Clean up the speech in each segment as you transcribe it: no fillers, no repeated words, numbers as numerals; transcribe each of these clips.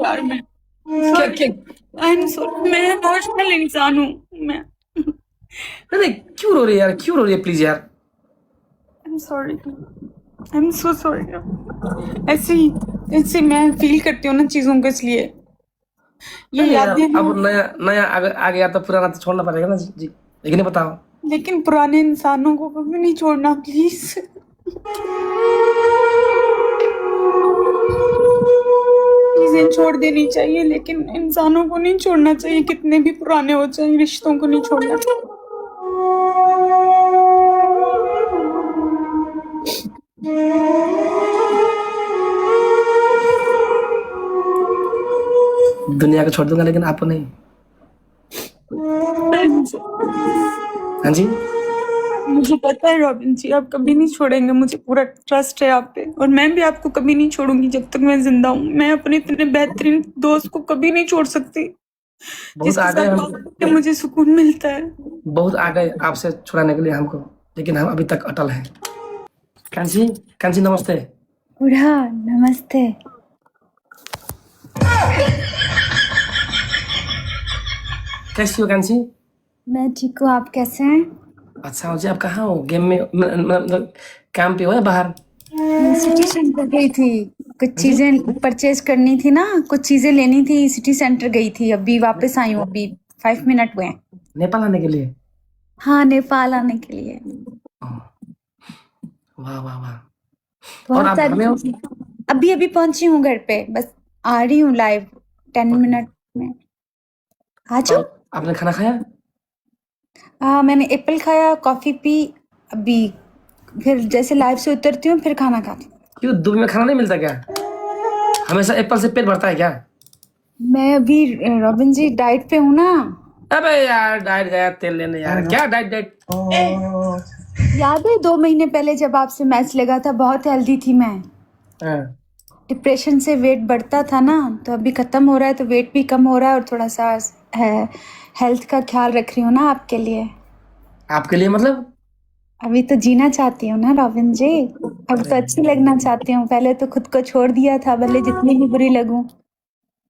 यार मैं क्या क्या? आई एम सॉरी, मैं इमोशनल इंसान हूँ। मैं अरे क्यों रो रही है यार, क्यों रो रही है प्लीज यार। I am sorry, I am so sorry. ऐसे मैं फील करती हूँ ना चीजों को, इसलिए ये नहीं यार, यादें ना। अब नया नया आ गया तो पुराना तो छोड़ना पड़ेगा ना जी। लेकिन ये बताओ। लेकिन पुराने इंसानों को कभी नहीं छोड़ना प्लीज। चीजें छोड़ देनी चाहिए, लेकिन इंसानों को नहीं छोड़ना चाहिए, कितने भी पुराने हो जाए, रिश्तों को नहीं छोड़ना चाहिए। दुनिया को छोड़ दूंगा लेकिन आपको नहीं। हाँ जी। मुझे पता है रॉबिन जी, आप कभी नहीं छोड़ेंगे, मुझे पूरा ट्रस्ट है आप पे, और मैं भी आपको कभी नहीं छोड़ूंगी जब तक मैं जिंदा हूँ। मैं अपने इतने बेहतरीन दोस्त को कभी नहीं छोड़ सकती, बहुत जिसके आ गए साथ हम, बात करके मुझे सुकून मिलता है। बहुत आ गए आपसे छुड़ाने के लिए हमको, लेकिन हम अभी तक अटल हैं। कांची, कांची नमस्ते। बूढ़ा नमस्ते। कैसी हो कांची? मैं ठीक हूँ, आप कैसे हैं? अच्छा हो जी, आप कहाँ हो? गेम में मतलब काम पे हो या बाहर? मैं सिटी सेंटर गई थी, कुछ हाँ जी। चीजें परचेज करनी थी ना, कुछ चीजें लेनी थी, सिटी सेंटर गई थी, अभी वापस आई हूँ, अभी 5 मिनट हुए हैं। नेपाल आने के लिए? हाँ, नेपाल आने के लिए। ओह, वाह वाह वाह। और बहुत आप घर सारी में हो? चीजें, अभी अभी पहुंची हूँ घर पे, बस आ रही हूँ लाइव 10 मिनट में। आ जाओ। और आपने खाना खाया? मैंने एप्पल खाया, कॉफी पी, अभी फिर जैसे लाइव से उतरती हूँ फिर खाना खाती हूँ। क्यों, दुबई में खाना नहीं मिलता क्या? हमेशा एप्पल से पेट भरता है क्या? मैं अभी रॉबिन जी डाइट पे हूँ ना। अबे यार, डाइट गया तेल लेने यार, क्या डाइट डाइट। याद है 2 महीने पहले जब आपसे मैच लगा था, बहुत हेल्दी थी मैं। हाँ। डिप्रेशन से वेट बढ़ता था ना, तो अभी खत्म हो रहा है, तो वेट भी कम हो रहा है, और थोड़ा सा है, हेल्थ का ख्याल रख रही हूँ ना आपके लिए। आपके लिए मतलब? अभी तो जीना चाहती हूँ ना रॉबिन जी, अब तो अरे अच्छी लगना चाहती हूँ। पहले तो खुद को छोड़ दिया था, भले जितनी भी बुरी लगूं,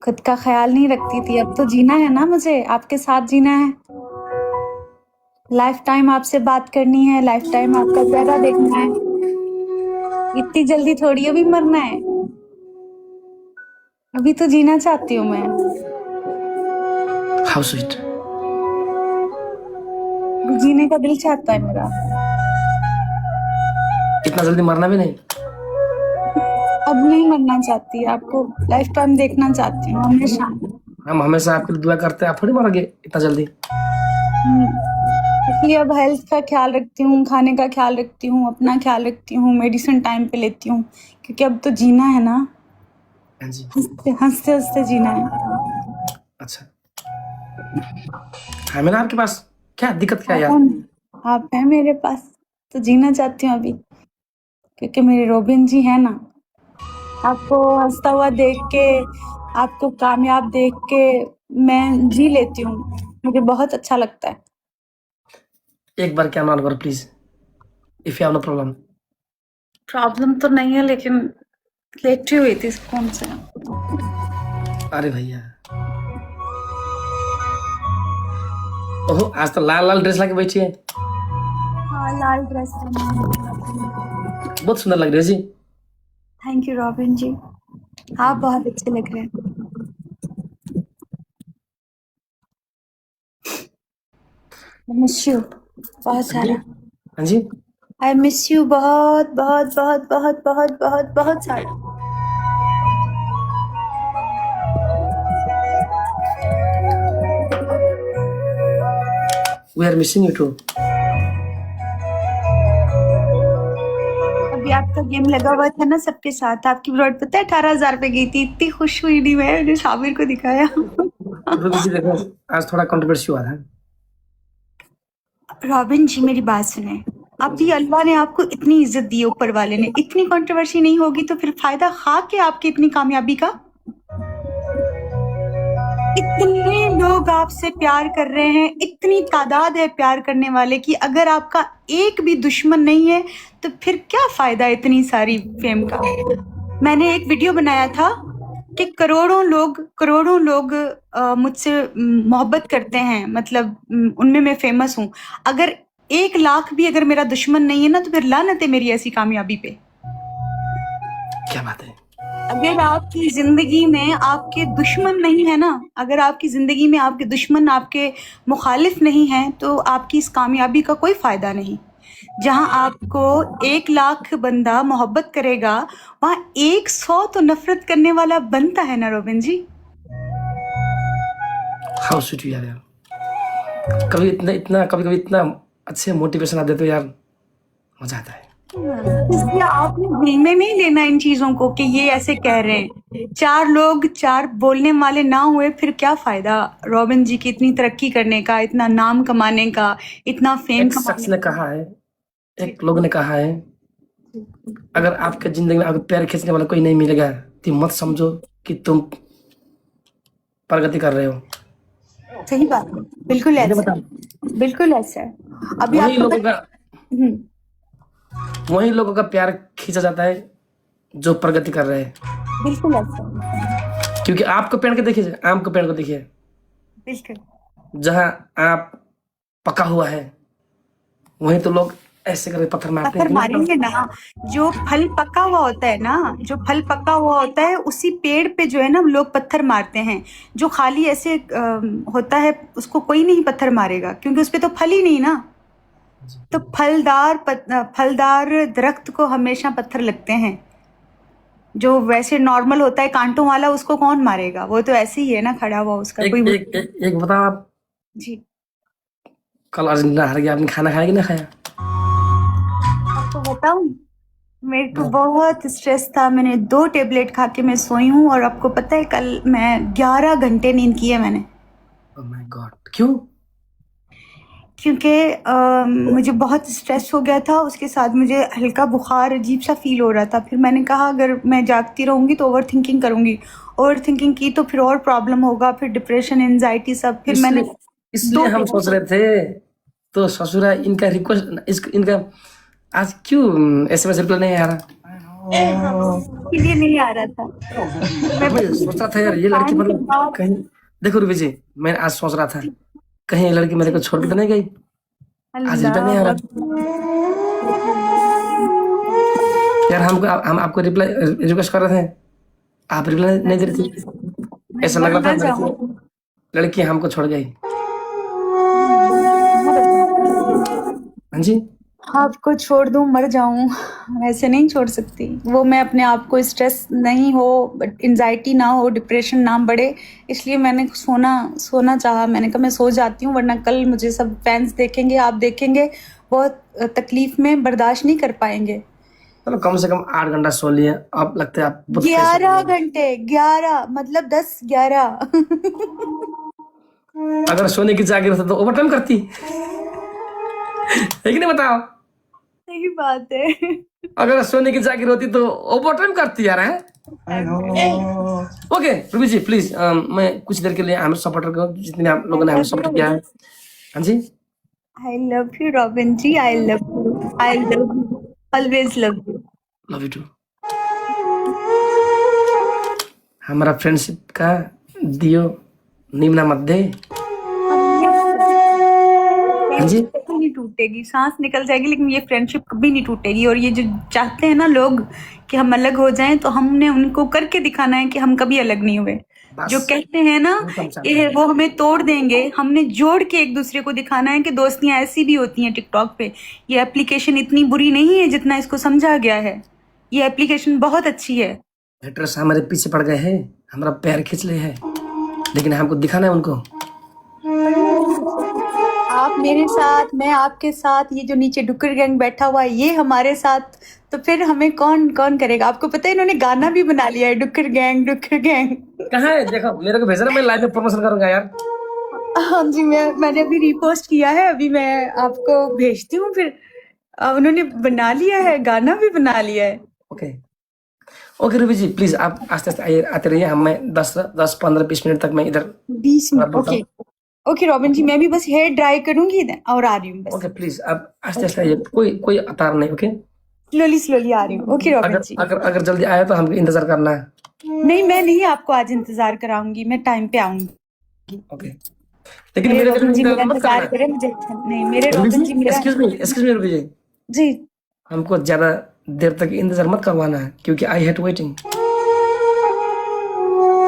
खुद का ख्याल नहीं रखती थी। अब तो जीना है ना, मुझे आपके साथ जीना है, लाइफ टाइम आपसे बात करनी है, लाइफ टाइम आपका चेहरा देखना है, इतनी जल्दी थोड़ी अभी मरना है, अभी तो जीना चाहती हूँ मैं। How sweet. अभी जीने का दिल चाहता है मेरा। इतना जल्दी मरना भी नहीं। अब नहीं मरना चाहती, आपको लाइफ टाइम देखना चाहती हूँ हमेशा। हम हमेशा आपके लिए दुआ करते हैं, आप थोड़ी मरोगे इतना जल्दी। इसलिए अब हेल्थ का ख्याल रखती हूँ, खाने का ख्याल रखती हूँ, अपना ख्याल रखती हूँ, मेडिसिन टाइम पे लेती हूँ, क्योंकि अब तो जीना है ना, हाँ जी। हंसते हंसते हंसते जीना है। अच्छा, है ना आपके पास? क्या दिक्कत क्या है यार? आप हैं मेरे पास, तो जीना चाहती हूँ अभी, क्योंकि मेरे रोबिन जी है ना। आपको हंसता हुआ देख के, आपको कामयाब देख के मैं जी लेती हूँ, मुझे बहुत अच्छा लगता है। एक बार क्या मान करो please, if you have no problem. Problem तो नहीं है, लेकिन लेटी हुई थी फोन से। अरे भैया, ओहो, आज तो लाल लाल ड्रेस लाके बैठी है। हाँ, लाल ड्रेस बहुत सुंदर लग रही है जी। थैंक यू रॉबिन जी, आप बहुत अच्छे लग रहे हैं। मिस यू बहुत हाँ जी। सारा। हाँ जी। आई मिस यू बहुत बहुत बहुत बहुत बहुत बहुत बहुत सारा। We are missing you too. अभी आपका गेम लगा हुआ था ना सबके साथ, आपकी ब्लॉट पता है 18,000 पे गई थी, इतनी खुश हुई नहीं मैं, जो साबिर को दिखाया। रुबी जी देखो, आज थोड़ा कंट्रोवर्सी हुआ था। रॉबिन जी मेरी बात सुने, अभी अल्लाह ने आपको इतनी इज्जत दी है, ऊपर वाले ने, इतनी कंट्रोवर्सी नहीं होगी तो फिर फायदा खा के आपकी इतनी कामयाबी का। इतने लोग आपसे प्यार कर रहे हैं, इतनी तादाद है प्यार करने वाले की, अगर आपका एक भी दुश्मन नहीं है तो फिर क्या फायदा इतनी सारी फेम का। मैंने एक वीडियो बनाया था कि करोड़ों लोग मुझसे मोहब्बत करते हैं, मतलब उनमें मैं फेमस हूँ। अगर 1 लाख भी अगर मेरा दुश्मन नहीं है ना, तो फिर लानत है मेरी ऐसी कामयाबी पे। क्या बात है। अगर आपकी जिंदगी में आपके दुश्मन नहीं है ना, अगर आपकी जिंदगी में आपके दुश्मन, आपके मुखालिफ नहीं हैं, तो आपकी इस कामयाबी का कोई फायदा नहीं। जहां आपको 1 लाख बंदा मोहब्बत करेगा, वहां 100 तो नफरत करने वाला बनता है ना रॉबिन जी। हाउ स्वीट यार यार, कभी इतना कभी इतना अच्छे मोटिवेशन आते तो यार मजा आता है। इसलिए आपने दिल में नहीं लेना इन चीजों को कि ये ऐसे कह रहे हैं। 4 लोग 4 बोलने वाले ना हुए फिर क्या फायदा रॉबिन जी की इतनी तरक्की करने का, इतना नाम कमाने का, इतना फेम एक शख्स कमाने ने कहा है, एक लोग ने कहा है, अगर आपके जिंदगी में अगर पैर खींचने वाला कोई नहीं मिलेगा तो मत समझो कि तुम प्रगति कर रहे हो। का। सही बात है, बिल्कुल ये ऐसा, बताओ, बिल्कुल ऐसा है। अभी वही आपको लोगों का हम्म, वही लोगों का प्यार खींचा जाता है जो प्रगति कर रहे हैं। बिल्कुल ऐसा है, क्योंकि आपको पेड़ को देखिए, आम के पेड़ को देखिए, बिल्कुल। जहां आप पका हुआ है वहीं तो लोग ऐसे करके पत्थर मारते हैं पत्थर कि मारेंगे ना। जो फल पका हुआ होता है ना, जो फल पका हुआ होता है उसी पेड़ पे जो है ना लोग पत्थर मारते हैं। जो खाली ऐसे होता है उसको कोई नहीं पत्थर मारेगा, क्योंकि उस पे तो फल ही नहीं ना। तो फलदार दरख्त को हमेशा पत्थर लगते हैं। जो वैसे नॉर्मल होता है कांटों वाला, उसको कौन मारेगा? वो तो ऐसे ही है ना, खड़ा हुआ, उसका कोई एक बताओ आप, जी। कल अर्जेंटीना हार गया, आपने खाना खाया कि नहीं खाया? आपको बताऊं, मेरे को बहुत स्ट्रेस था। मैंने 2 टेबलेट खा के मैं सोई हूँ, और आपको पता है कल मैं 11 घंटे नींद की है मैंने। ओह माय गॉड, क्यों? क्योंकि मुझे बहुत स्ट्रेस हो गया था, उसके साथ मुझे हल्का बुखार अजीब सा फील हो रहा था। फिर मैंने कहा अगर मैं जागती रहूंगी तो ओवर थिंकिंग करूंगी, ओवर थिंकिंग की तो फिर और प्रॉब्लम होगा, फिर डिप्रेशन, एंजाइटी सब। फिर मैंने इसलिए हम सोच रहे थे, तो ससुरा इनका रिक्वेस्ट, इनका आज क्यों SMS रिप्लाई नहीं आ रहा? के लिए नहीं आ रहा था। मैं सोचा था यार, ये लड़की मतलब कहीं, देखो रूबी जी, मैं आज सोच रहा था कहीं ये लड़की मेरे को छोड़ के तो नहीं गई, आज रिप्लाई नहीं आ रहा। यार हम आपको रिप्लाई रिक्वेस्ट कर रहे थे, आप रिप्लाई नहीं दे रही थी, ऐसा लग रहा था लड़की हमको छोड़ गई। हाँ जी, आपको छोड़ दूं, मर जाऊं, ऐसे नहीं छोड़ सकती। वो मैं अपने आप को स्ट्रेस नहीं हो, एंजाइटी ना हो, डिप्रेशन ना बढ़े, इसलिए मैंने सोना चाहा। मैंने कहा मैं सो जाती हूँ, वरना कल मुझे सब फैंस देखेंगे, आप देखेंगे, बहुत तकलीफ में बर्दाश्त नहीं कर पाएंगे। चलो कम से कम 8 घंटा सो लिए, अब लगता है आप बहुत fresh हो 11 गए। घंटे, 11 मतलब 10-11। अगर सोने की जागीर होता तो ओवर टाइम करती है कि नहीं, बताओ? सही बात है। अगर सोने की जागीर होती तो ओवर टाइम करती यार, है? ओके रूबी जी प्लीज, मैं कुछ देर के लिए हमें सपोर्टर को, जितने आप लोगों ने हमें सपोर्ट किया है, हाँ जी, I love you Robin ji, I love you, I love you, always love you. Love you too. हमारा फ्रेंडशिप का दियो निम्ना मत दे। हाँ जी, कभी नहीं टूटेगी, सांस निकल जाएगी लेकिन ये फ्रेंडशिप कभी नहीं टूटेगी। और ये जो चाहते हैं ना लोग कि हम अलग हो जाएं, तो हमने उनको करके दिखाना है कि हम कभी अलग नहीं हुए। बस जो कहते हैं ना वो तो हम चाहते ये वो हमें तोड़ देंगे, हमने जोड़ के एक दूसरे को दिखाना है कि दोस्तियां ऐसी भी होती हैं। टिकटॉक पे ये एप्लीकेशन इतनी बुरी नहीं है जितना इसको समझा गया है। ये एप्लीकेशन बहुत अच्छी है। हेटर्स हमारे पीछे पड़ गए हैं, हमारा पैर खींच ले है, लेकिन हमको दिखाना है उनको। आप मेरे साथ, मैं आपके साथ, ये जो नीचे डुक्कर गैंग बैठा हुआ है ये हमारे साथ, तो फिर हमें कौन कौन करेगा? आपको पता है इन्होंने गाना भी बना लिया है, डुक्कर गैंग, डुक्कर गैंग। कहाँ है? देखो मेरे को भेजना, मैं लाइव में प्रमोशन करूंगा यार। हाँ जी, मैंने अभी रिपोस्ट किया है, अभी मैं आपको भेजती हूँ। फिर उन्होंने बना लिया है, गाना भी बना लिया है। Okay okay Ruby ji please, आप आस्ते आस्ते आते रहिए, हम मैं 10-15-20 मिनट तक मैं इधर 20 मिनट, ओके ओके रॉबिन जी, मैं भी बस हेयर ड्राई करूंगी और आ रही हूँ बस। ओके प्लीज आप आस्ते आस्ते आइए, कोई अतार नहीं। ओके स्लोली स्लोली आ रही हूँ। ओके रॉबिन अगर जी। अगर अगर जल्दी आया तो हमको इंतजार करना है। नहीं, मैं नहीं आपको आज इंतजार कराऊंगी, मैं टाइम पे आऊंगी। ओके, लेकिन मेरे मेरे घर में रॉबिन जी मेरा इंतजार मत इंतजार करना। करे, मुझे अच्छा नहीं, मेरे रुबी रॉबिन जी, जी मेरा एक्सक्यूज मी रुबी जी, जी। हमको ज्यादा देर तक इंतजार मत करवाना है क्योंकि आई हेट वेटिंग।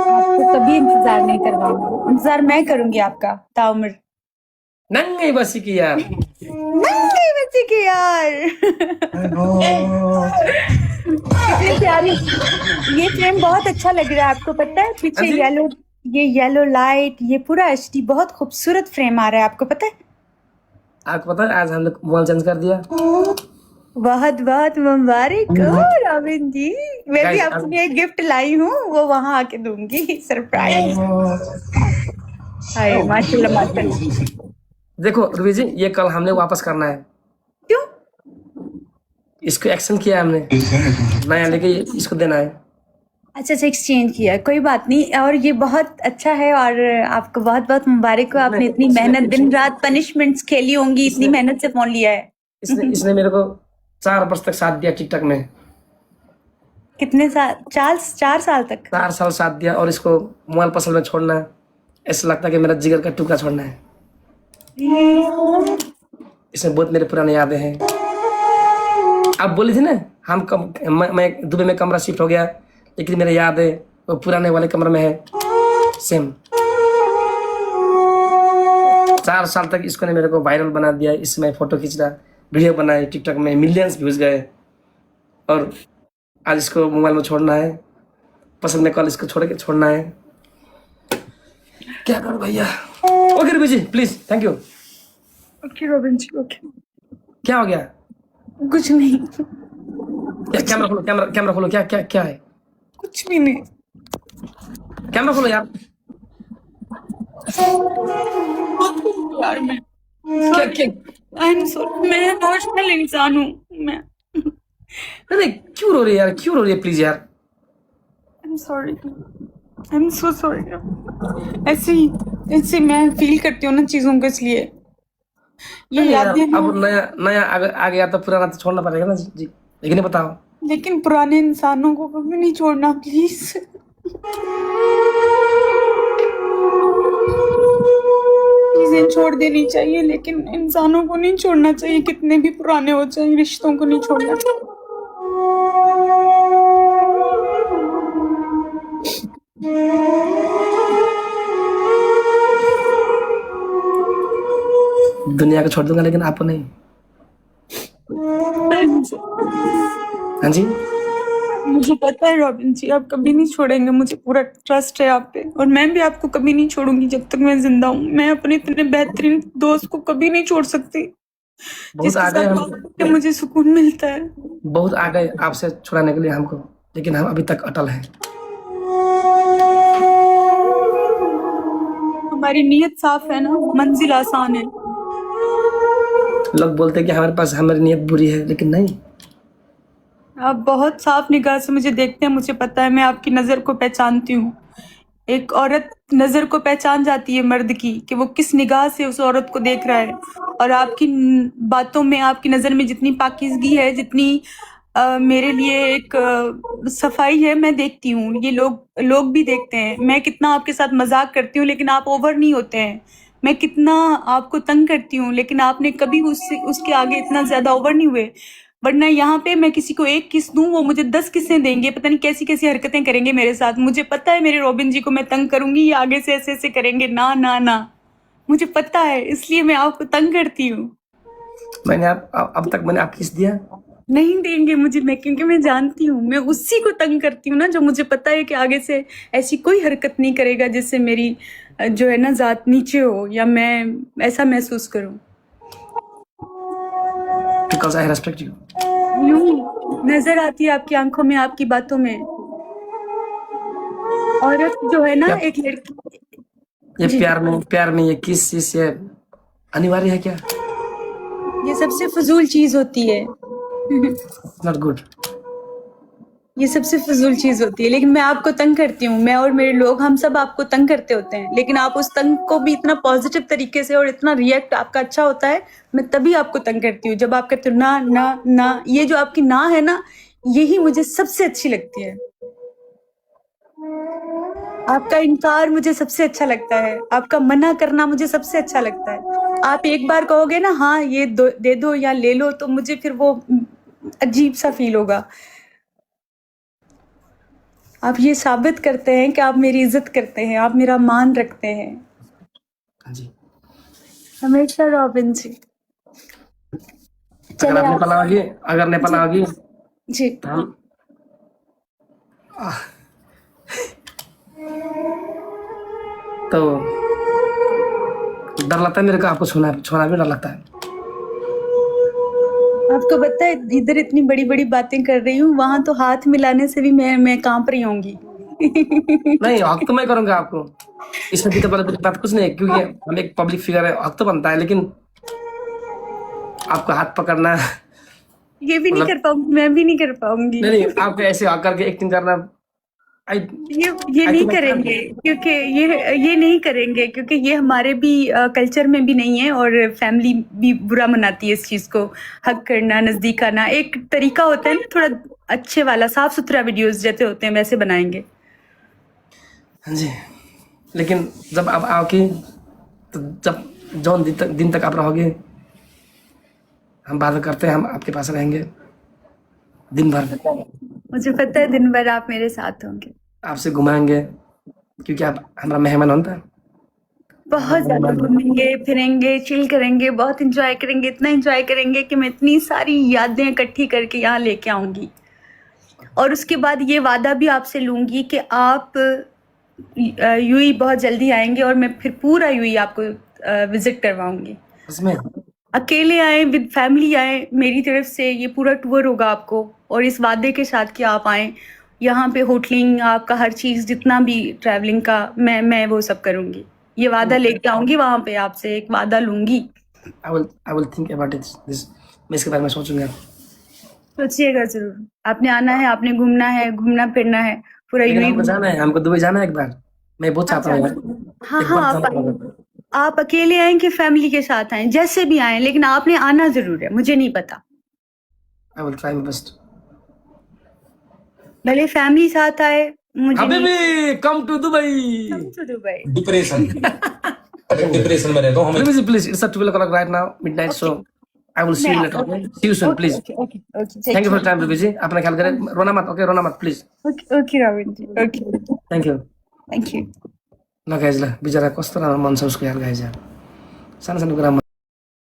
आपको कभी इंतजार नहीं करवाऊंगी, इंतजार मैं करूंगी आपका ताउम्र। नंगे बसी की यार। नंगे बच्चे के यार। कितने प्यारे, ये फ्रेम बहुत अच्छा लग रहा है, आपको पता है पीछे हाँ जी? येलो, ये येलो लाइट, ये पूरा एचडी बहुत खूबसूरत फ्रेम आ रहा है, आपको पता है। आपको पता है आज हम लोग मोबाइल चेंज कर दिया। बहुत बहुत मुबारक हो रॉबिन जी। मैं भी Guys, आपके लिए एक गिफ्ट लाई हूँ, वो वहां आके दूंगी, सरप्राइज। हाय माशाल्लाह माशाल्लाह। देखो रुबी जी, ये कल हमने वापस करना है। क्यों? इसको एक्शन किया है हमने, नया लेके इसको देना है। अच्छा अच्छा, एक्सचेंज किया, कोई बात नहीं। और ये बहुत अच्छा है, और आपको बहुत बहुत मुबारक हो, आपने इतनी मेहनत, दिन रात पनिशमेंट्स खेली होंगी, इतनी मेहनत से फोन लिया है। इसने मेरे को 4 वर्ष तक साथ दिया टिकटॉक में। कितने साल? 4 साल तक। 4 साल साथ दिया, और इसको मोबाइल पसल में छोड़ना है, ऐसा लगता है कि मेरा जिगर का टुकड़ा छोड़ना है। इसमें बहुत मेरे पुराने यादें हैं। आप बोली थी ना, मैं दुबई में कमरा शिफ्ट हो गया, लेकिन मेरे याद है वो पुराने वाले कमरे में है सेम। 4 साल तक इसको ने मेरे को वायरल बना दिया। इसमें फोटो खींच रहा, वीडियो बनाए, टिकटॉक में मिलियंस व्यूज गए, और आज इसको मोबाइल में छोड़ना है। पसंद में कल इसको छोड़ना है। क्या करूं भैया। Okay Ruby ji please, thank you. Okay Robin ji, okay. क्या हो गया? कुछ नहीं, क्या? कैमरा खोलो। क्या क्या क्या है? कुछ भी नहीं। कैमरा खोलो यार। यार मैं क्या क्या? आई एम सॉरी, मैं इमोशनल इंसान हूँ मैं। अरे क्यों रो रही है यार, क्यों रो रही है प्लीज यार। I am sorry, I am so sorry. ऐसे मैं फील करती हूँ ना चीजों को, इसलिए ये नहीं यार, यादें अब ना। नया आ गया तो पुराना तो छोड़ना पड़ेगा ना जी। लेकिन ये बताओ, लेकिन पुराने इंसानों को कभी नहीं छोड़ना प्लीज। चीजें छोड़ देनी चाहिए, लेकिन इंसानों को नहीं छोड़ना चाहिए, कितने भी पुराने हो जाए, रिश्तों को नहीं छोड़ना चाहिए। दुनिया को छोड़ दूंगा लेकिन आपको नहीं। हाँ जी, मुझे पता है रॉबिन जी, आप कभी नहीं छोड़ेंगे, मुझे पूरा ट्रस्ट है आप पे, और मैं भी आपको कभी नहीं छोड़ूंगी जब तक मैं जिंदा हूँ। मैं अपने इतने बेहतरीन दोस्त को कभी नहीं छोड़ सकती, बहुत जिसके आ गए साथ हम, बात करके मुझे सुकून मिलता है। बहुत आ गए आपसे छुड़ाने के लिए हमको, लेकिन हम अभी तक अटल हैं। हमारी नीयत साफ है ना, मंजिल आसान है। लोग बोलते हैं कि हमारे पास हमारी नीयत बुरी है, लेकिन नहीं। आप बहुत साफ निगाह से मुझे देखते हैं, मुझे पता है, मैं आपकी नज़र को पहचानती हूँ। एक औरत नज़र को पहचान जाती है मर्द की, कि वो किस निगाह से उस औरत को देख रहा है। और आपकी बातों में, आपकी नज़र में जितनी पाकीज़गी है, जितनी मेरे लिए एक सफाई है, मैं देखती हूँ। ये लोग भी देखते हैं। मैं कितना आपके साथ मजाक करती हूँ, लेकिन आप ओवर नहीं होते हैं। मैं कितना आपको तंग करती हूँ, लेकिन आपने कभी उसके आगे इतना ज्यादा ओवर नहीं हुए। वरना यहाँ पे मैं किसी को एक किस दूं, वो मुझे 10 किस्सें देंगे, पता नहीं कैसी कैसी हरकतें करेंगे मेरे साथ। मुझे पता है मेरे रॉबिन जी को मैं तंग करूंगी, ये आगे से ऐसे ऐसे करेंगे, ना ना ना, मुझे पता है, इसलिए मैं आपको तंग करती हूँ। मैंने अब तक मैंने आपको किस दिया? नहीं देंगे मुझे, क्योंकि मैं जानती हूँ, मैं उसी को तंग करती हूँ ना जो मुझे पता है कि आगे से ऐसी कोई हरकत नहीं करेगा जिससे मेरी जो है ना जात नीचे हो, या मैं ऐसा महसूस करूँ। Because I respect you. यूं नजर आती है आपकी आंखों में, आपकी बातों में। औरत जो है ना, क्या? एक लड़की, ये जी, प्यार में ये किस चीज से अनिवार्य है क्या? ये सबसे फजूल चीज होती है। Not good. ये सबसे फिजूल चीज होती है। लेकिन मैं आपको तंग करती हूँ, मैं और मेरे लोग, हम सब आपको तंग करते होते हैं, लेकिन आप उस तंग को भी इतना पॉजिटिव तरीके से और इतना रिएक्ट आपका अच्छा होता है। मैं तभी आपको तंग करती हूँ जब आप कहते हो ना ना ना। ये जो आपकी ना है ना, यही मुझे सबसे अच्छी लगती है। आपका इनकार मुझे सबसे अच्छा लगता है, आपका मना करना मुझे सबसे अच्छा लगता है। आप एक बार कहोगे ना हाँ ये दे दो या ले लो, तो मुझे फिर वो अजीब सा फील होगा। आप ये साबित करते हैं कि आप मेरी इज्जत करते हैं, आप मेरा मान रखते हैं। हाँ जी। हमेशा रॉबिन जी। अगर चले आप आप नेपाल आओगे, अगर नेपाल जी आओगी जी। तो हम तो डर लगता है मेरे को, आपको छूना छूना भी डर लगता है। आपको पता है इधर इतनी बड़ी बड़ी बातें कर रही हूँ, वहां तो हाथ मिलाने से भी मैं कांप रही होंगी। नहीं, हक तो मैं करूंगा आपको, इसमें भी तो बड़ी बात कुछ नहीं है, क्योंकि हम एक पब्लिक फिगर है, हक तो बनता है, लेकिन आपको हाथ पकड़ना ये भी नहीं मतलब कर पाऊंगी, मैं भी नहीं कर पाऊंगी। नहीं नहीं, आपको ऐसे हक करके एक्टिंग करना, आई ये आई नहीं थिंक करेंगे, क्योंकि ये नहीं करेंगे, क्योंकि ये हमारे भी कल्चर में भी नहीं है, और फैमिली भी बुरा मनाती है इस चीज को। हक करना, नजदीक आना एक तरीका होता है ना, थोड़ा अच्छे वाला साफ सुथरा वीडियोस जैसे होते हैं वैसे बनाएंगे। हाँ जी। लेकिन जब आप आओगे, तो जब जौन दिन तक आप रहोगे, हम वादा करते हैं हम आपके पास रहेंगे दिन भर, मुझे पता है दिन भर आप मेरे साथ होंगे। आपसे घुमाएंगे, क्योंकि आप हमारा मेहमान होता है। बहुत ज्यादा घूमेंगे फिरेंगे, चिल करेंगे, बहुत इंजॉय करेंगे, इतना इंजॉय करेंगे कि मैं इतनी सारी यादें इकट्ठी करके यहाँ लेके आऊंगी। और उसके बाद ये वादा भी आपसे लूंगी कि आप यूई बहुत जल्दी आएंगे, और मैं फिर पूरा यूई आपको विजिट करवाऊंगी। उसमें अकेले आए, विद फैमिली आए, मेरी तरफ से ये पूरा टूर होगा आपको, और इस वादे के साथ कि आप आए यहाँ पे। होटलिंग, आपका हर चीज जितना भी ट्रैवलिंग का, मैं वो सब करूंगी। ये वादा लेके आऊंगी वहां पे, आपसे एक वादा लूंगी। I will think about this, मैं इसके बारे में सोचूंगा। सोचिएगा जरूर, आपने आना है, आपने घूमना है, घूमना फिरना है पूरा लेकिन यूं ही हमको जाना है, हमको दुबई जाना है एक बार, मैं बहुत चाहता हूँ यार, हाँ एक हाँ, बार जाना होगा। आप अकेले आए कि फैमिली के साथ आए, जैसे भी आए, लेकिन आपने आना जरूर है, मुझे नहीं पता। I will try my best. भले फैमिली साथ आए, मुझे नहीं। हबीबी come to Dubai. Come to Dubai. Depression depression में रहता हूँ हमें। Hibisi, please, it's at 12 o'clock right now, midnight, so I will see you later, okay? See you soon, please. Okay. Take Thank you for your care. time, Hibisi. अपना ख्याल करें, रोना मत, okay? रोना मत, please. Okay, Ravin ji. Okay. Thank you. Thank you. ल guys, ल बिचरा कस्तो राम्रो मन छ उसको यार गाइज यार, सानो सानो कुरा